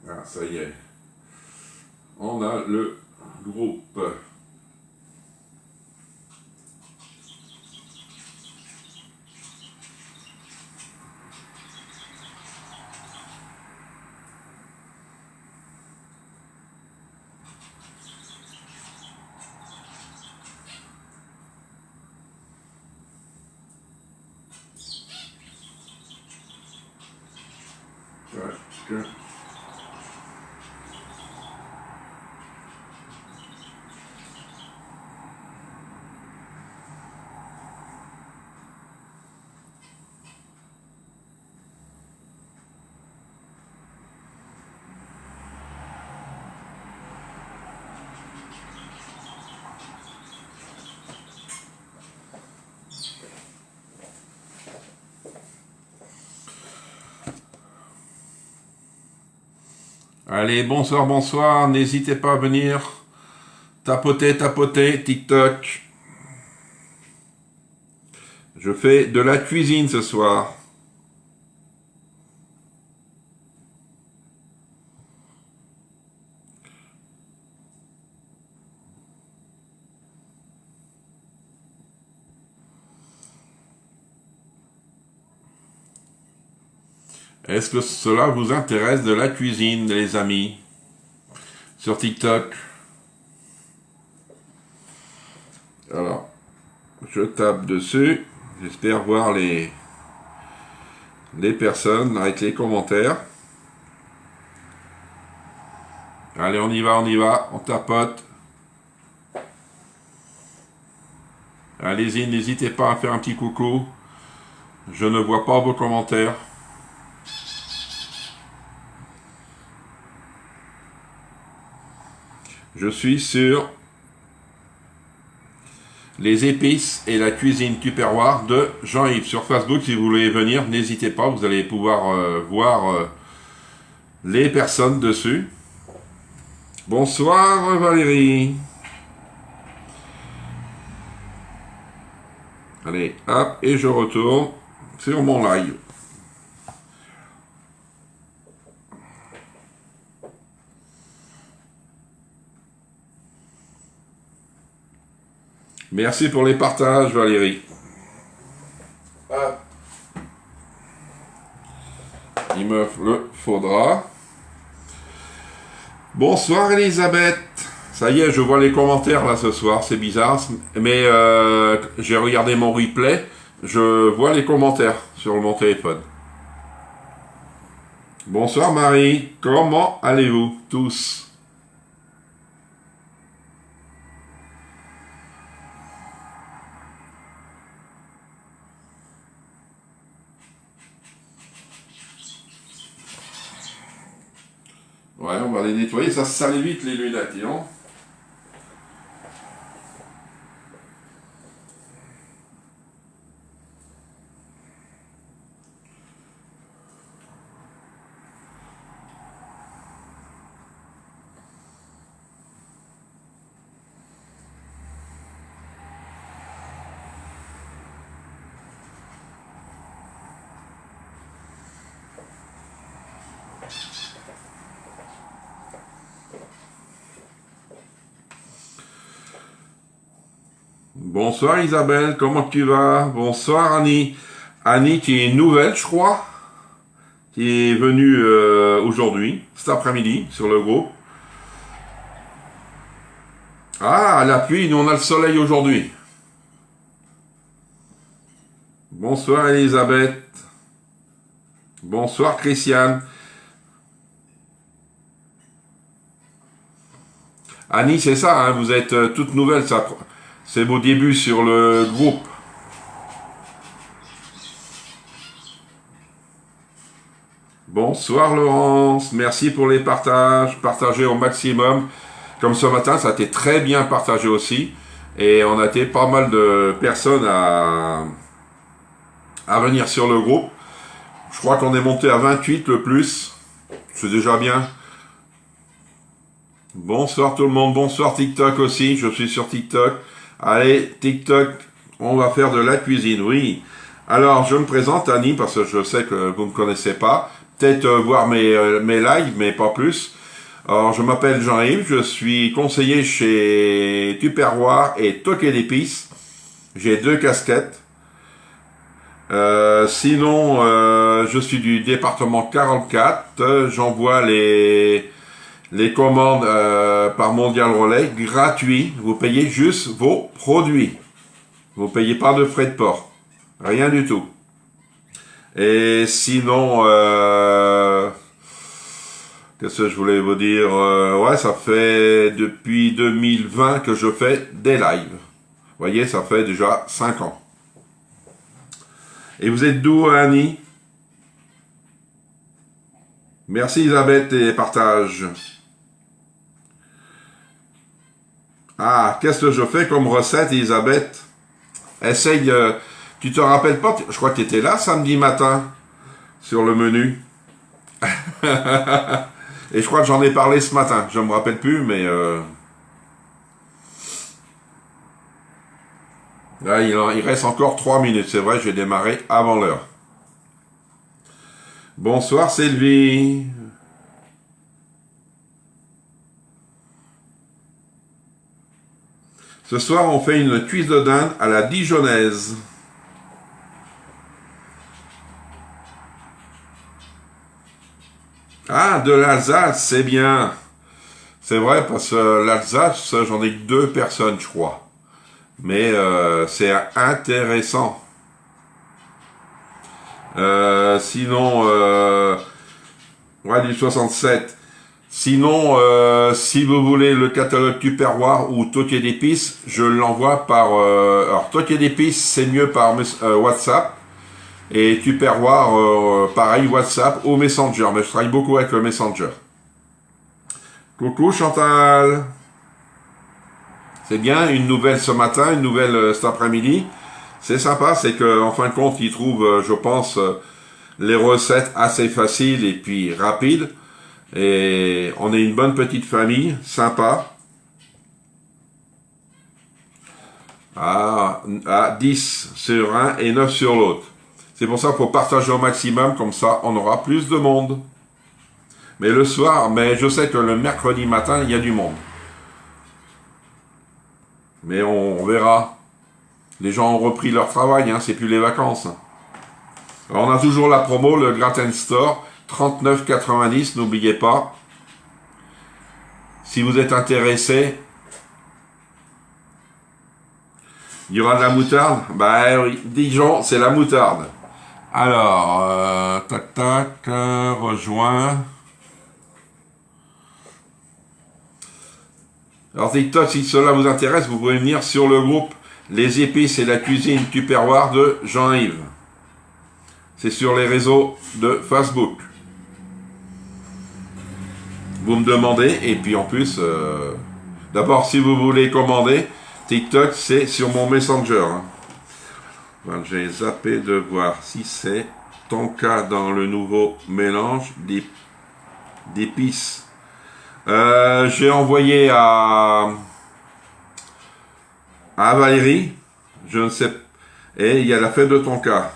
Ah, ça y est. On a le groupe. Ouais, allez, bonsoir, bonsoir. N'hésitez pas à venir tapoter, TikTok. Je fais de la cuisine ce soir. Est-ce que cela vous intéresse de la cuisine, les amis? Sur TikTok. Alors, je tape dessus. J'espère voir les personnes avec les commentaires. Allez, on y va, on tapote. Allez-y, n'hésitez pas à faire un petit coucou. Je ne vois pas vos commentaires. Je suis sur les épices et la cuisine tupperware de Jean-Yves. Sur Facebook, si vous voulez venir, n'hésitez pas, vous allez pouvoir voir les personnes dessus. Bonsoir Valérie. Allez, hop, et je retourne sur mon live. Merci pour les partages, Valérie. Hop. Il me le faudra. Bonsoir Elisabeth. Ça y est, je vois les commentaires là ce soir, c'est bizarre, mais j'ai regardé mon replay, je vois les commentaires sur mon téléphone. Bonsoir Marie, comment allez-vous tous? Ouais, on va les nettoyer, ça sale vite les lunettes, non? Bonsoir Isabelle, comment tu vas? Bonsoir Annie. Annie qui est nouvelle, je crois, qui est venue aujourd'hui, cet après-midi, sur le groupe. Ah, la pluie, nous on a le soleil aujourd'hui. Bonsoir Elisabeth. Bonsoir Christiane. Annie, c'est ça, hein, vous êtes toute nouvelle, ça. C'est vos débuts sur le groupe. Bonsoir Laurence, merci pour les partages, partagez au maximum. Comme ce matin, ça a été très bien partagé aussi. Et on a été pas mal de personnes à venir sur le groupe. Je crois qu'on est monté à 28 le plus. C'est déjà bien. Bonsoir tout le monde, bonsoir TikTok aussi, je suis sur TikTok. Allez, TikTok, on va faire de la cuisine, oui. Alors, je me présente Annie, parce que je sais que vous ne me connaissez pas. Peut-être voir mes lives, mais pas plus. Alors, je m'appelle Jean-Yves, je suis conseiller chez Tupperware et Toqué d'épices. J'ai 2 casquettes. Sinon, je suis du département 44. J'envoie les commandes par Mondial Relais gratuit. Vous payez juste vos produits. Vous payez pas de frais de port. Rien du tout. Et sinon, qu'est-ce que je voulais vous dire? Ouais, ça fait depuis 2020 que je fais des lives. Vous voyez, ça fait déjà 5 ans. Et vous êtes d'où, Annie? Merci Elisabeth et partage. Ah, qu'est-ce que je fais comme recette, Elisabeth? Essaye, tu te rappelles pas, je crois que tu étais là samedi matin, sur le menu. Et je crois que j'en ai parlé ce matin, je me rappelle plus, mais... Là, il reste encore 3 minutes, c'est vrai, j'ai démarré avant l'heure. Bonsoir Sylvie. Ce soir, on fait une cuisse de dinde à la dijonnaise. Ah, de l'Alsace, c'est bien. C'est vrai, parce que l'Alsace, j'en ai que 2 personnes, je crois. Mais c'est intéressant. Sinon, ouais, du 67. Sinon, si vous voulez le catalogue Tupperware ou Toqué d'épices, je l'envoie par... alors, Toqué d'épices, c'est mieux par WhatsApp. Et Tupperware, pareil, WhatsApp ou Messenger. Mais je travaille beaucoup avec le Messenger. Coucou Chantal. C'est bien, une nouvelle ce matin, une nouvelle cet après-midi. C'est sympa, c'est qu'en fin de compte, ils trouvent, je pense, les recettes assez faciles et puis rapides. Et on est une bonne petite famille, sympa. À 10 sur un et 9 sur l'autre. C'est pour ça qu'il faut partager au maximum, comme ça on aura plus de monde. Mais le soir, mais je sais que le mercredi matin, il y a du monde. Mais on verra. Les gens ont repris leur travail, hein, c'est plus les vacances. Alors on a toujours la promo, le Gratin Store, 39,90, n'oubliez pas. Si vous êtes intéressé, il y aura de la moutarde. Bah oui, Dijon, c'est la moutarde. Alors, tac tac, rejoins. Alors TikTok, si cela vous intéresse, vous pouvez venir sur le groupe Les épices et la cuisine Tupperware de Jean-Yves. C'est sur les réseaux de Facebook. Vous me demandez, et puis en plus, d'abord si vous voulez commander, TikTok c'est sur mon Messenger. Hein. Voilà, j'ai zappé de voir si c'est ton cas dans le nouveau mélange d'épices. J'ai envoyé à Valérie, je ne sais pas, et il y a la fête de ton cas.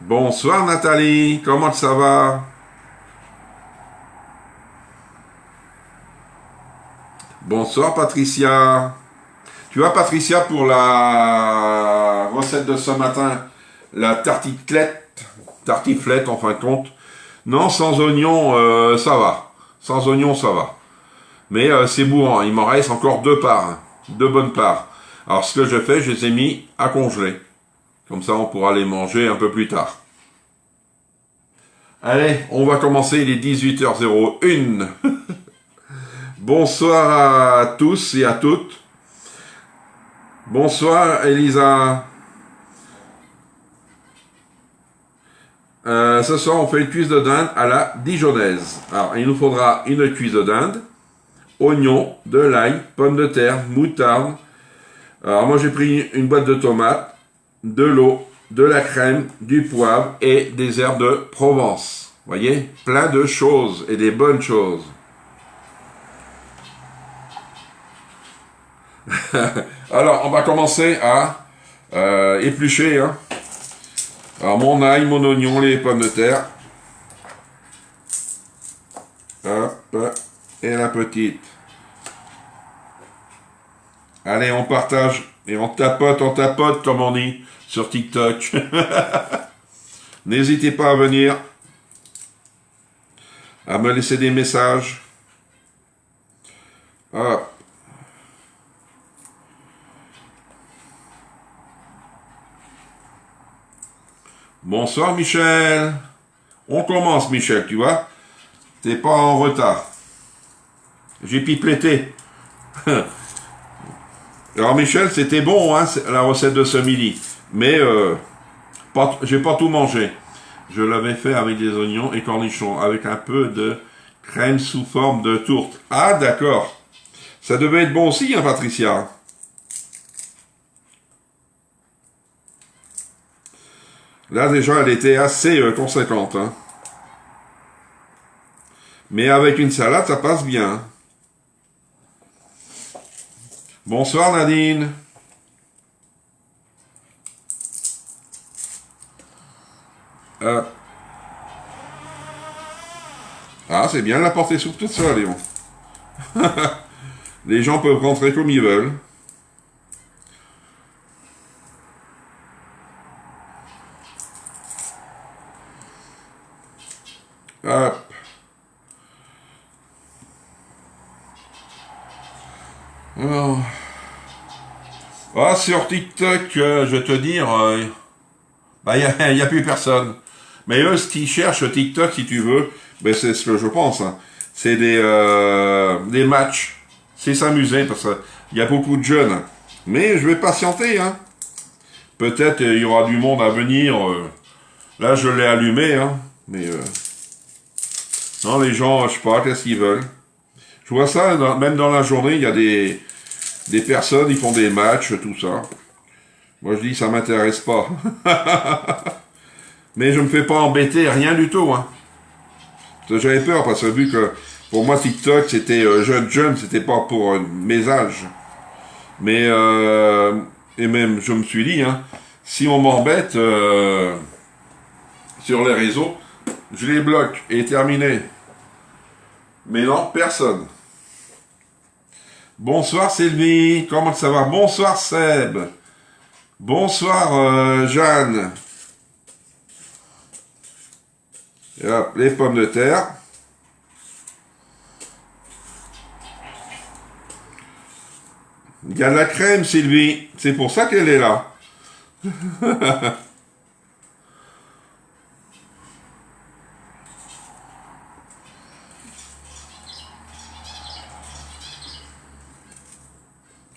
Bonsoir Nathalie, comment ça va? Bonsoir Patricia. Tu vois Patricia, pour la recette de ce matin, la tartiflette en fin de compte. Non, sans oignon, ça va. Sans oignon, ça va. Mais c'est bourrant, il m'en reste encore 2 parts, hein, 2 bonnes parts. Alors ce que je fais, je les ai mis à congeler. Comme ça, on pourra les manger un peu plus tard. Allez, on va commencer, il est 18h01. Bonsoir à tous et à toutes. Bonsoir Elisa. Ce soir, on fait une cuisse de dinde à la dijonnaise. Alors, il nous faudra une cuisse de dinde, oignons, de l'ail, pommes de terre, moutarde. Alors, moi, j'ai pris une boîte de tomates, de l'eau, de la crème, du poivre et des herbes de Provence. Vous voyez, plein de choses et des bonnes choses. Alors, on va commencer à éplucher. Hein. Alors, mon ail, mon oignon, les pommes de terre. Hop, et la petite. Allez, on partage et on tapote, comme on dit, sur TikTok. N'hésitez pas à venir, à me laisser des messages. Hop. Bonsoir Michel. On commence Michel, tu vois. T'es pas en retard. J'ai pipletté. Alors Michel, c'était bon, hein, la recette de ce midi. Mais j'ai pas tout mangé. Je l'avais fait avec des oignons et cornichons, avec un peu de crème sous forme de tourte. Ah d'accord. Ça devait être bon aussi, hein, Patricia. Là, déjà, elle était assez conséquente. Hein. Mais avec une salade, ça passe bien. Bonsoir, Nadine. Ah, c'est bien de la porter soupe toute seule, Léon. Les gens peuvent rentrer comme ils veulent. Hop. Alors. Ah, sur TikTok, je vais te dire, bah, y a plus personne. Mais eux, ce qu'ils cherchent TikTok, si tu veux, ben, c'est ce que je pense. Hein. C'est des matchs. C'est s'amuser, parce qu'il y a beaucoup de jeunes. Mais je vais patienter, hein. Peut-être il y aura du monde à venir. Là, je l'ai allumé, hein. Mais non, les gens, je sais pas, qu'est-ce qu'ils veulent. Je vois ça, même dans la journée, il y a des personnes, ils font des matchs, tout ça. Moi, je dis, ça m'intéresse pas. Mais je me fais pas embêter, rien du tout, hein. J'avais peur, parce que vu que, pour moi, TikTok, c'était jeune, c'était pas pour mes âges. Mais, et même, je me suis dit, hein, si on m'embête sur les réseaux, je les bloque, et terminé. Mais non, personne. Bonsoir Sylvie, comment ça va? Bonsoir Seb. Bonsoir Jeanne. Et hop, les pommes de terre. Il y a de la crème Sylvie, c'est pour ça qu'elle est là.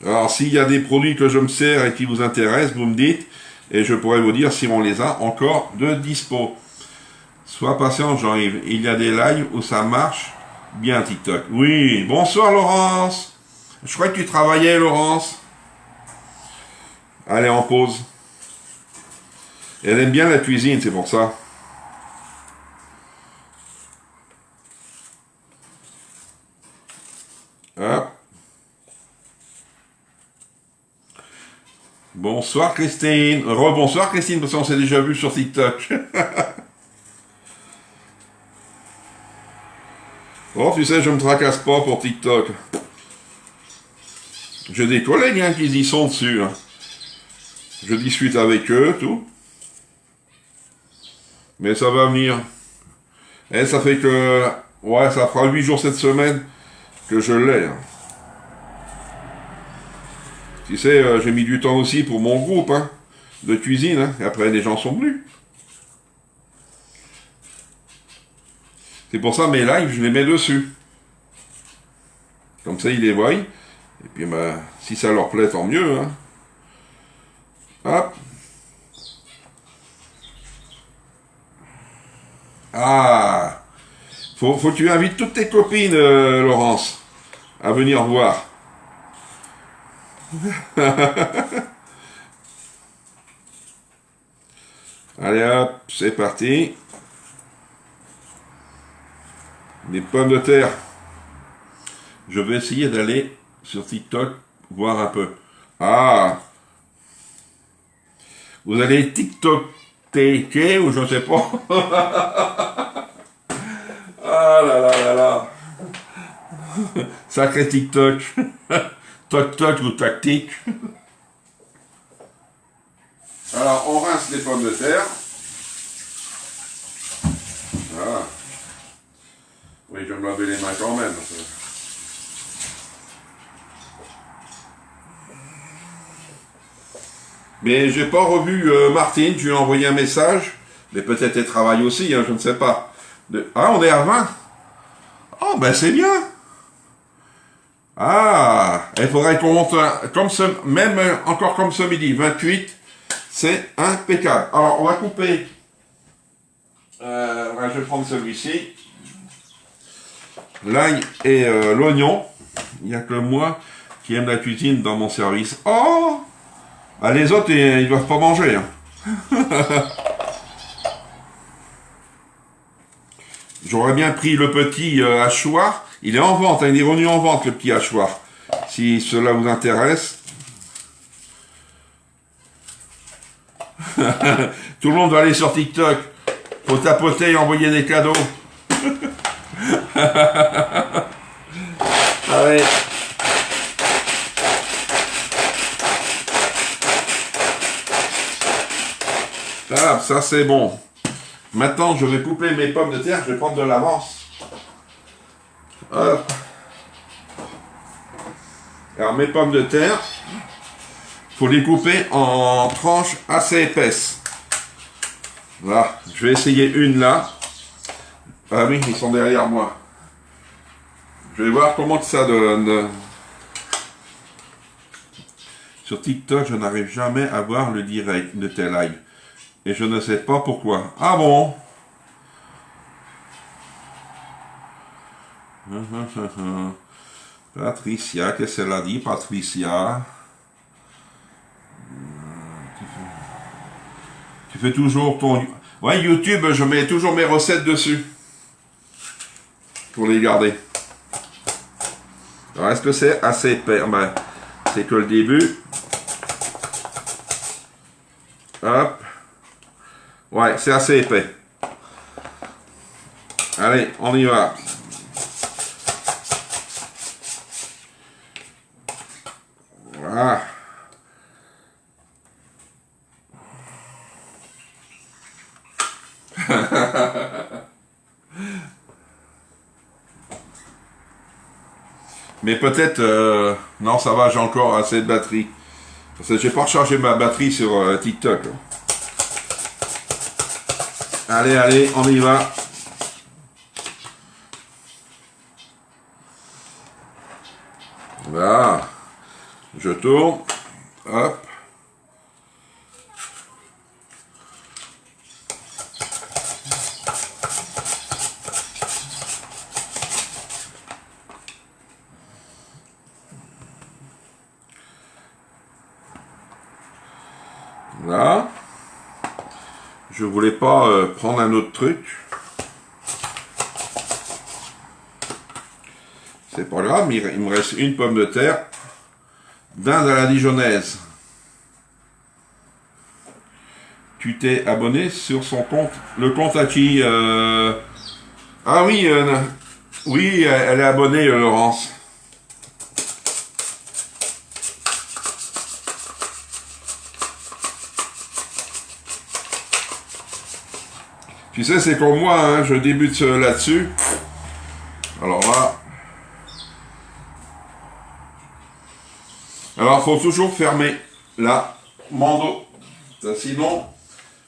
Alors, s'il y a des produits que je me sers et qui vous intéressent, vous me dites, et je pourrais vous dire si on les a encore de dispo. Sois patient, Jean-Yves. Il y a des lives où ça marche bien, TikTok. Oui, bonsoir, Laurence. Je crois que tu travaillais, Laurence. Allez, en pause. Elle aime bien la cuisine, c'est pour ça. Hop. Bonsoir Christine. Rebonsoir Christine, parce qu'on s'est déjà vu sur TikTok. Oh, tu sais, je me tracasse pas pour TikTok. J'ai des collègues hein, qui y sont dessus. Hein. Je discute avec eux, tout. Mais ça va venir. Et ça fait que... Ouais, ça fera 8 jours cette semaine que je l'ai. Hein. Tu sais, j'ai mis du temps aussi pour mon groupe hein, de cuisine. Hein, et après, les gens sont venus. C'est pour ça mes lives, je les mets dessus. Comme ça, ils les voient. Et puis, ben, si ça leur plaît, tant mieux. Hein. Hop. Ah. Faut que tu invites toutes tes copines, Laurence, à venir voir. Allez hop, c'est parti. Des pommes de terre. Je vais essayer d'aller sur TikTok voir un peu. Ah. Vous allez TikTok TK ou je ne sais pas. Ah là là là là. Sacré TikTok. Toc toc ou tactique. Alors on rince les pommes de terre. Voilà. Oui, je vais me laver les mains quand même. Mais j'ai pas revu Martine, je lui ai envoyé un message. Mais peut-être elle travaille aussi, hein, je ne sais pas. Ah, on est à 20. Oh, ben c'est bien. Ah, il faudrait qu'on monte comme ce, même encore comme ce midi, 28. C'est impeccable. Alors, on va couper. Je vais prendre celui-ci. L'ail et l'oignon. Il n'y a que moi qui aime la cuisine dans mon service. Oh! Ah, les autres, ils ne doivent pas manger. Hein. J'aurais bien pris le petit hachoir. Il est en vente, hein, il est revenu en vente, le petit hachoir. Si cela vous intéresse. Tout le monde va aller sur TikTok. Faut tapoter et envoyer des cadeaux. Allez. Ah, ça c'est bon. Maintenant, je vais couper mes pommes de terre. Je vais prendre de l'avance. Hop. Alors, mes pommes de terre, faut les couper en tranches assez épaisses. Là, je vais essayer une là. Ah oui, ils sont derrière moi. Je vais voir comment ça donne. Sur TikTok, je n'arrive jamais à voir le direct de tes lives. Et je ne sais pas pourquoi. Ah bon? Patricia, qu'est-ce qu'elle a dit, Patricia? Tu fais toujours ton... Ouais, YouTube, je mets toujours mes recettes dessus. Pour les garder. Alors, est-ce que c'est assez épais? Ben, c'est que le début. Hop. Ouais, c'est assez épais. Allez, on y va. Voilà. Mais peut-être... non, ça va, j'ai encore assez de batterie. Parce que j'ai pas rechargé ma batterie sur TikTok. Allez, allez, on y va. Voilà. Je tourne. Hop. Là. Je voulais pas prendre un autre truc. C'est pas grave, mais il me reste une pomme de terre. Dinde à la dijonnaise. Tu t'es abonné sur son compte. Le compte à qui Ah oui, oui, elle est abonnée, Laurence. Tu sais, c'est comme moi, hein, je débute là-dessus. Alors là. Alors, il faut toujours fermer la mando. Sinon,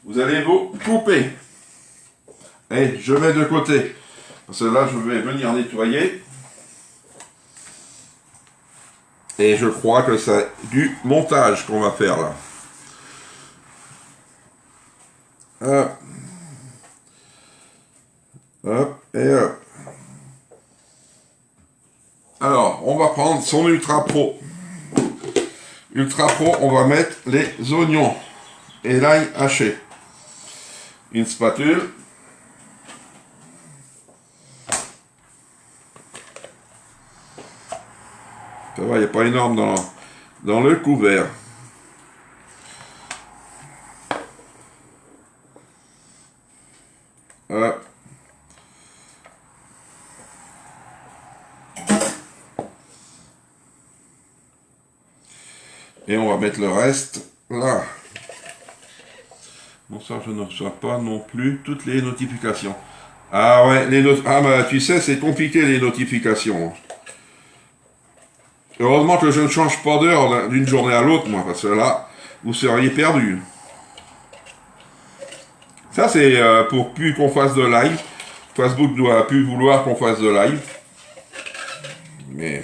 vous allez vous couper. Et je mets de côté. Parce que là, je vais venir nettoyer. Et je crois que c'est du montage qu'on va faire là. Hop. Hop et hop. Alors, on va prendre son Ultra Pro. Ultra Pro, on va mettre les oignons et l'ail haché. Une spatule. Ça va, il n'y a pas énorme dans le couvert. Hop. Et on va mettre le reste là. Bon, ça, je ne reçois pas non plus toutes les notifications. Ah ouais, bah tu sais, c'est compliqué les notifications. Heureusement que je ne change pas d'heure d'une journée à l'autre, moi, parce que là, vous seriez perdu. Ça, c'est pour plus qu'on fasse de live. Facebook doit plus vouloir qu'on fasse de live. Mais,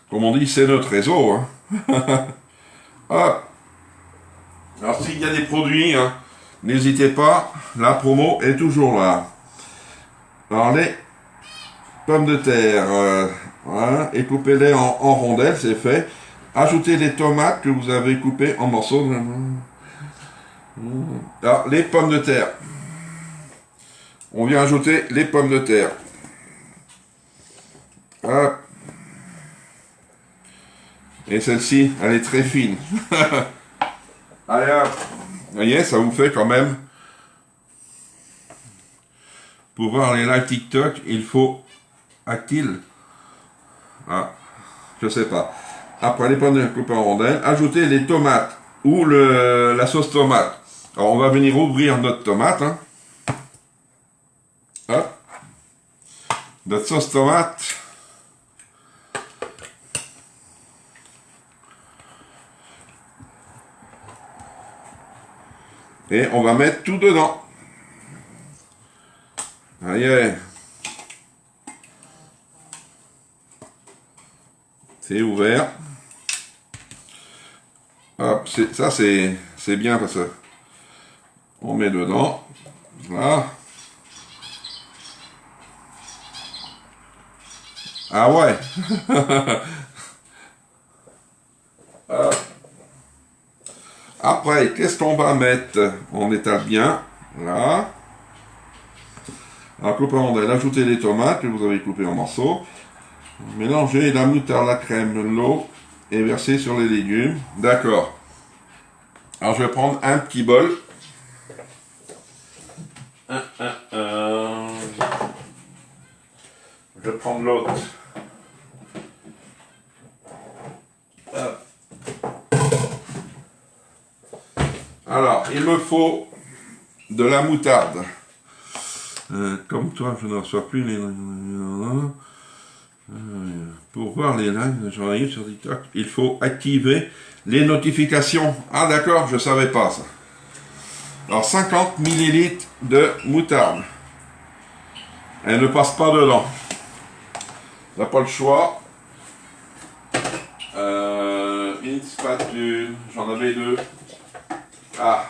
comme on dit, c'est notre réseau. Hein. Ah. Alors, s'il y a des produits, hein, n'hésitez pas, la promo est toujours là. Alors, les pommes de terre, voilà, et coupez-les en rondelles, c'est fait. Ajoutez les tomates que vous avez coupées en morceaux. Alors, les pommes de terre. On vient ajouter les pommes de terre. Hop. Et celle-ci, elle est très fine. Allez hop. Vous voyez, ça vous fait quand même. Pour voir les lives TikTok, il faut a-t-il. Ah, je sais pas. Après les pommes de terre coupées en rondelles, ajoutez les tomates ou la sauce tomate. Alors on va venir ouvrir notre tomate. Hein. Hop. Notre sauce tomate. Et on va mettre tout dedans. Allez. C'est ouvert. Hop, ça c'est bien parce que on met dedans. Voilà. Ah ouais. Hop. Après, qu'est-ce qu'on va mettre? On étale bien. Là. Alors, couper en rondelles, ajoutez les tomates que vous avez coupées en morceaux. Mélangez la moutarde, la crème, l'eau et versez sur les légumes. D'accord. Alors, je vais prendre un petit bol. Je vais prendre l'autre. Alors, il me faut de la moutarde. Comme toi, je ne reçois plus les... Pour voir les lives, j'arrive sur TikTok, il faut activer les notifications. Ah d'accord, je ne savais pas ça. Alors 50 ml de moutarde. Elle ne passe pas dedans. On n'a pas le choix. Une spatule, j'en avais deux. Ah.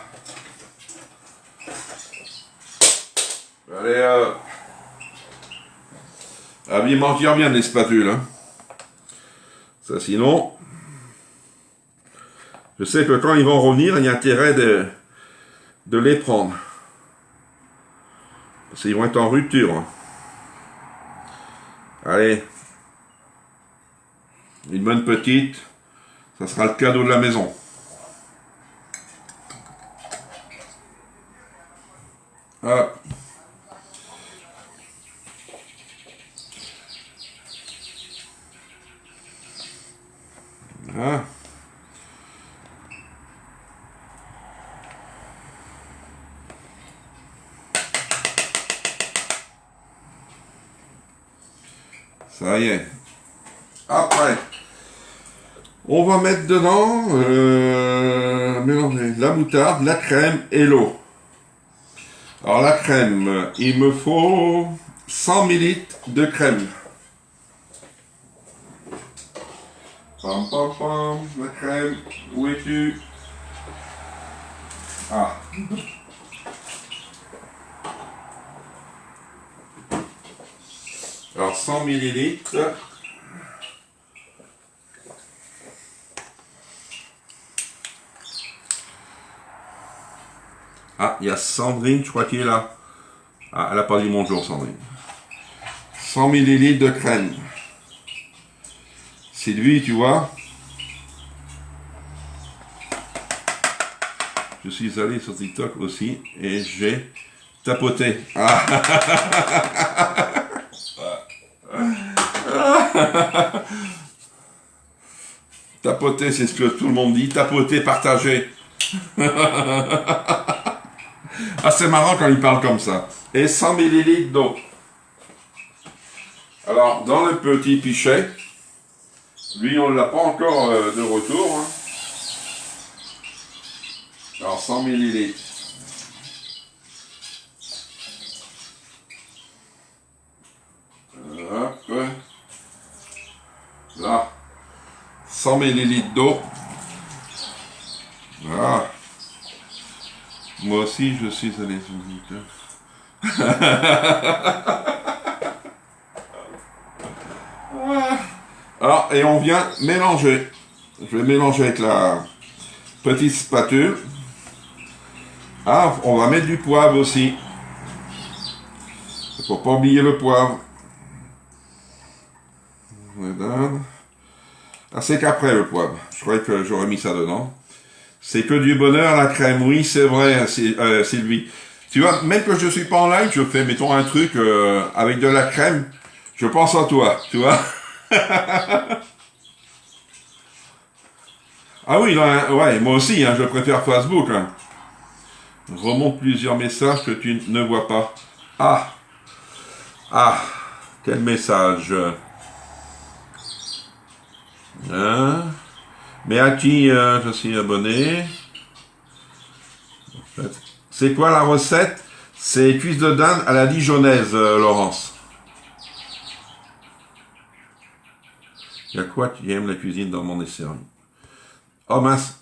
Allez, il m'en tire bien les spatules. Hein. Ça, sinon, je sais que quand ils vont revenir, il y a intérêt de les prendre. Parce qu'ils vont être en rupture. Hein. Allez. Une bonne petite. Ça sera le cadeau de la maison. Hop. Ah. Ça y est. Après, on va mettre dedans mélanger la moutarde, la crème et l'eau. Alors la crème, il me faut 100 ml de crème. Pam pam pam, la crème, où es-tu? Ah. Alors 100 millilitres. Ah, il y a Sandrine, je crois qu'il est là. Ah, elle n'a pas dit bonjour, Sandrine. 100 millilitres de crème. Sylvie, tu vois. Je suis allé sur TikTok aussi et j'ai tapoté. Ah. Tapoter, c'est ce que tout le monde dit. Tapoter, partager. Ah, c'est marrant quand il parle comme ça. Et 100 ml d'eau. Alors, dans le petit pichet, lui, on ne l'a pas encore de retour. Hein. Alors, 100 ml. Hop. Là. 100 ml d'eau. Voilà. Moi aussi, je suis allé sur TikTok. Alors, et on vient mélanger. Je vais mélanger avec la petite spatule. Ah, on va mettre du poivre aussi. Il ne faut pas oublier le poivre. Ah, c'est qu'après le poivre. Je croyais que j'aurais mis ça dedans. C'est que du bonheur, la crème. Oui, c'est vrai, Sylvie. Tu vois, même que je suis pas en live, je fais, mettons, un truc avec de la crème. Je pense à toi, tu vois. Ah oui, là, ouais, moi aussi, hein, je préfère Facebook. Hein. Remonte plusieurs messages que tu ne vois pas. Ah, ah, quel message. Hein? Mais à qui je suis abonné? C'est quoi la recette? C'est cuisses de dinde à la dijonnaise, Laurence. Il y a quoi qui aime la cuisine dans mon essai? Oh mince.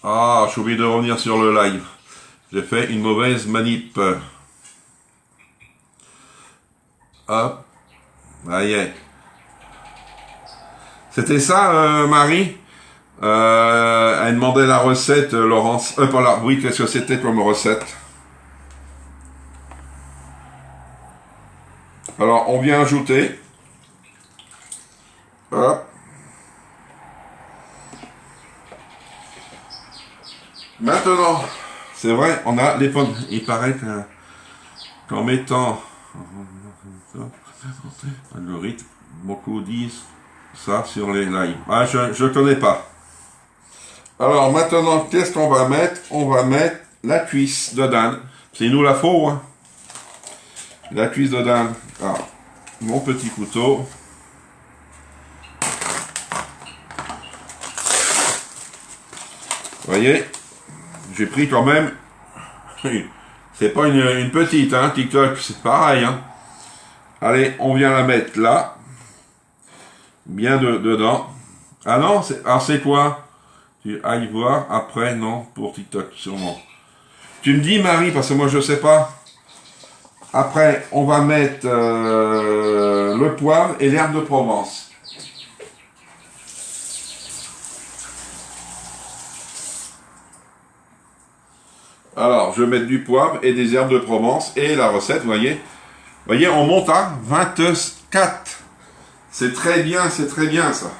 Ah, j'ai oublié de revenir sur le live. J'ai fait une mauvaise manip. Hop. Ça y est. C'était ça, Marie? Elle demandait la recette, Laurence. Voilà. Oui, qu'est-ce que c'était comme recette? Alors, on vient ajouter. Hop. Maintenant, c'est vrai, on a les pommes. Il paraît qu'en mettant algorithme, beaucoup disent ça sur les lives. Ah, je connais pas. Alors maintenant, qu'est-ce qu'on va mettre? On va mettre la cuisse de dinde. C'est nous la faut, hein? La cuisse de dinde. Alors, mon petit couteau. Vous voyez? J'ai pris quand même. C'est pas une petite, hein, TikTok, c'est pareil, hein. Allez, on vient la mettre là. Bien dedans. Ah non, c'est quoi? Tu ailles voir après, non, pour TikTok, sûrement. Tu me dis, Marie, parce que moi, je sais pas. Après, on va mettre le poivre et l'herbe de Provence. Alors, je vais mettre du poivre et des herbes de Provence et la recette, vous voyez, on monte à 24. C'est très bien ça.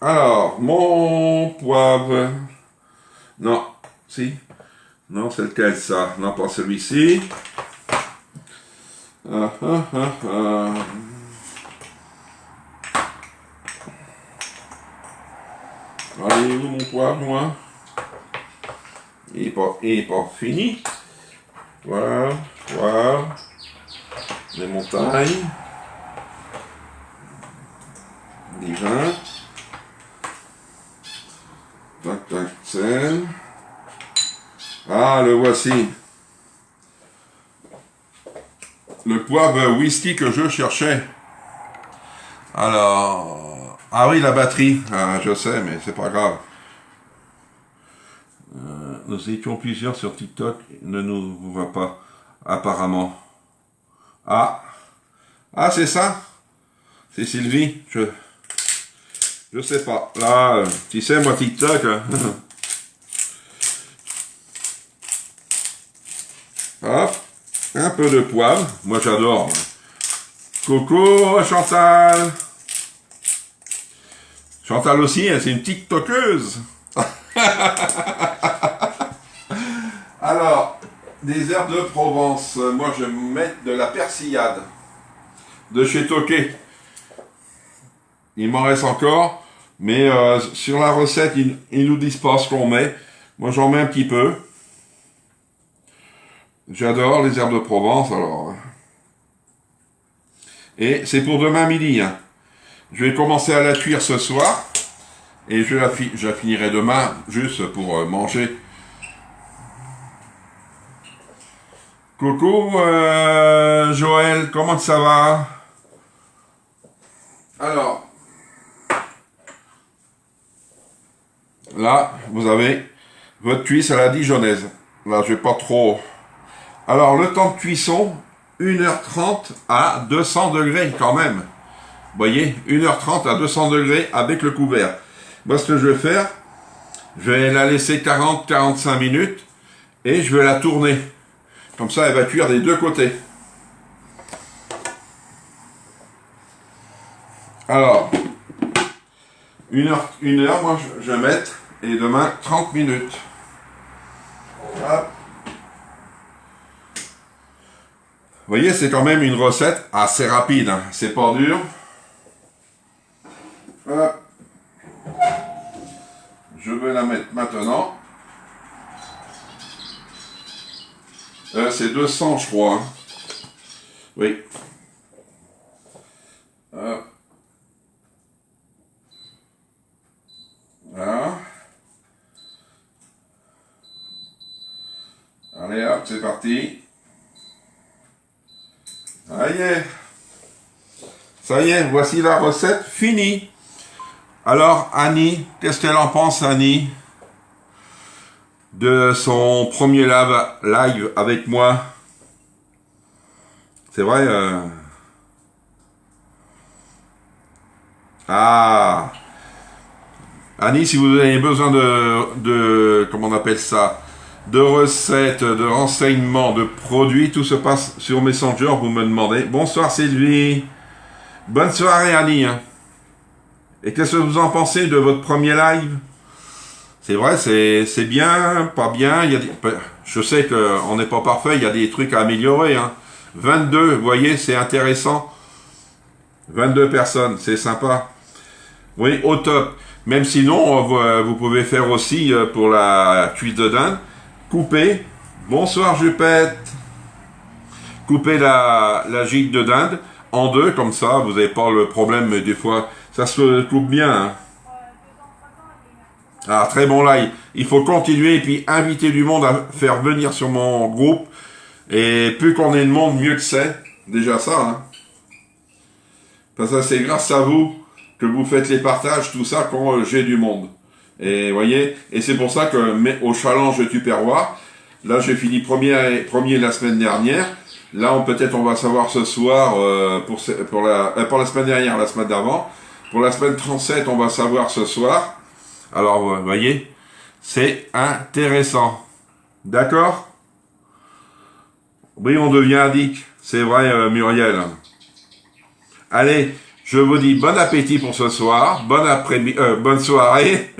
Alors, mon poivre. Non, si. Non, c'est lequel ça? Non, pas celui-ci. Allez, où mon poivre, moi? Il est pas fini. Voilà. Les montagnes. Les vins. Tac, Ah, le voici. le poivre whisky que je cherchais. Alors, ah oui, la batterie, ah, je sais, mais c'est pas grave. Nous étions plusieurs sur TikTok, il ne nous voit pas, apparemment. Ah, ah c'est ça? C'est Sylvie, je sais pas. Là, tu sais, moi TikTok, hop, un peu de poivre, moi j'adore. Coucou Chantal. Chantal aussi, c'est une TikTokeuse. Alors, des herbes de Provence. Moi, je vais mettre de la persillade de chez Toqué. Il m'en reste encore, mais sur la recette, ils nous disent pas ce qu'on met. Moi, j'en mets un petit peu. J'adore les herbes de Provence, alors. Et c'est pour demain midi. Hein. Je vais commencer à la cuire ce soir. Et je la finirai demain, juste pour manger. Coucou Joël, comment ça va? Alors, là, vous avez votre cuisse à la dijonnaise. Là, je vais pas trop... Alors, le temps de cuisson, 1h30 à 200 degrés quand même. Vous voyez, 1h30 à 200 degrés avec le couvert. Moi, ce que je vais faire, je vais la laisser 40-45 minutes et je vais la tourner. Comme ça, elle va cuire des deux côtés. Alors, une heure, moi, je vais mettre, et demain, 30 minutes. Hop. Vous voyez, c'est quand même une recette assez rapide. Hein. C'est pas dur. Hop. Je vais la mettre maintenant. C'est 200, je crois. Hein. Oui. Hop. Voilà. Allez hop, c'est parti. Ça y est. Ça y est, voici la recette finie. Alors, Annie, qu'est-ce qu'elle en pense, Annie, de son premier live avec moi? C'est vrai. Ah, Annie, si vous avez besoin de comment on appelle ça, de recettes, de renseignements, de produits, tout se passe sur Messenger, vous me demandez. Bonsoir Sylvie. Bonne soirée Annie. Hein. Et qu'est-ce que vous en pensez de votre premier live? C'est vrai, c'est bien, pas bien. Je sais qu'on n'est pas parfait, il y a des trucs à améliorer. Hein. 22, vous voyez, c'est intéressant. 22 personnes, c'est sympa. Oui, au top. Même sinon, vous pouvez faire aussi pour la cuisse de dinde, couper. Bonsoir Jupette. Couper la gigue de dinde en deux, comme ça, vous n'avez pas le problème, mais des fois, ça se coupe bien. Hein. Ah, très bon live. Il faut continuer et puis inviter du monde à faire venir sur mon groupe. Et plus qu'on ait de monde, mieux que c'est. Déjà ça, hein. Parce que c'est grâce à vous que vous faites les partages, tout ça, quand j'ai du monde. Et voyez, et c'est pour ça que au challenge Tupperware, là j'ai fini premier la semaine dernière. Là, peut-être on va savoir ce soir, pour la semaine dernière, la semaine d'avant. Pour la semaine 37, on va savoir ce soir. Alors, vous voyez, c'est intéressant. D'accord? Oui, on devient addict. C'est vrai, Muriel. Allez, je vous dis bon appétit pour ce soir. Bonne soirée.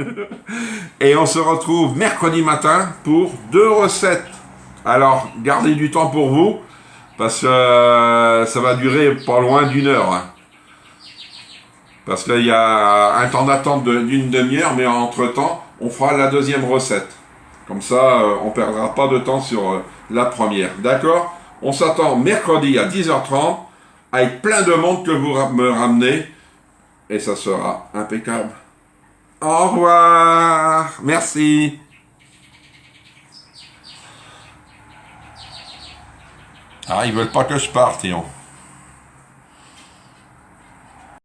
Et on se retrouve mercredi matin pour 2 recettes. Alors, gardez du temps pour vous, parce que ça va durer pas loin d'1 heure. Hein. Parce qu'il y a un temps d'attente d'une demi-heure, mais entre-temps, on fera la deuxième recette. Comme ça, on ne perdra pas de temps sur la première. D'accord? On s'attend mercredi à 10h30 avec plein de monde que vous me ramenez. Et ça sera impeccable. Au revoir. Merci. Ah, ils veulent pas que je parte, Théon.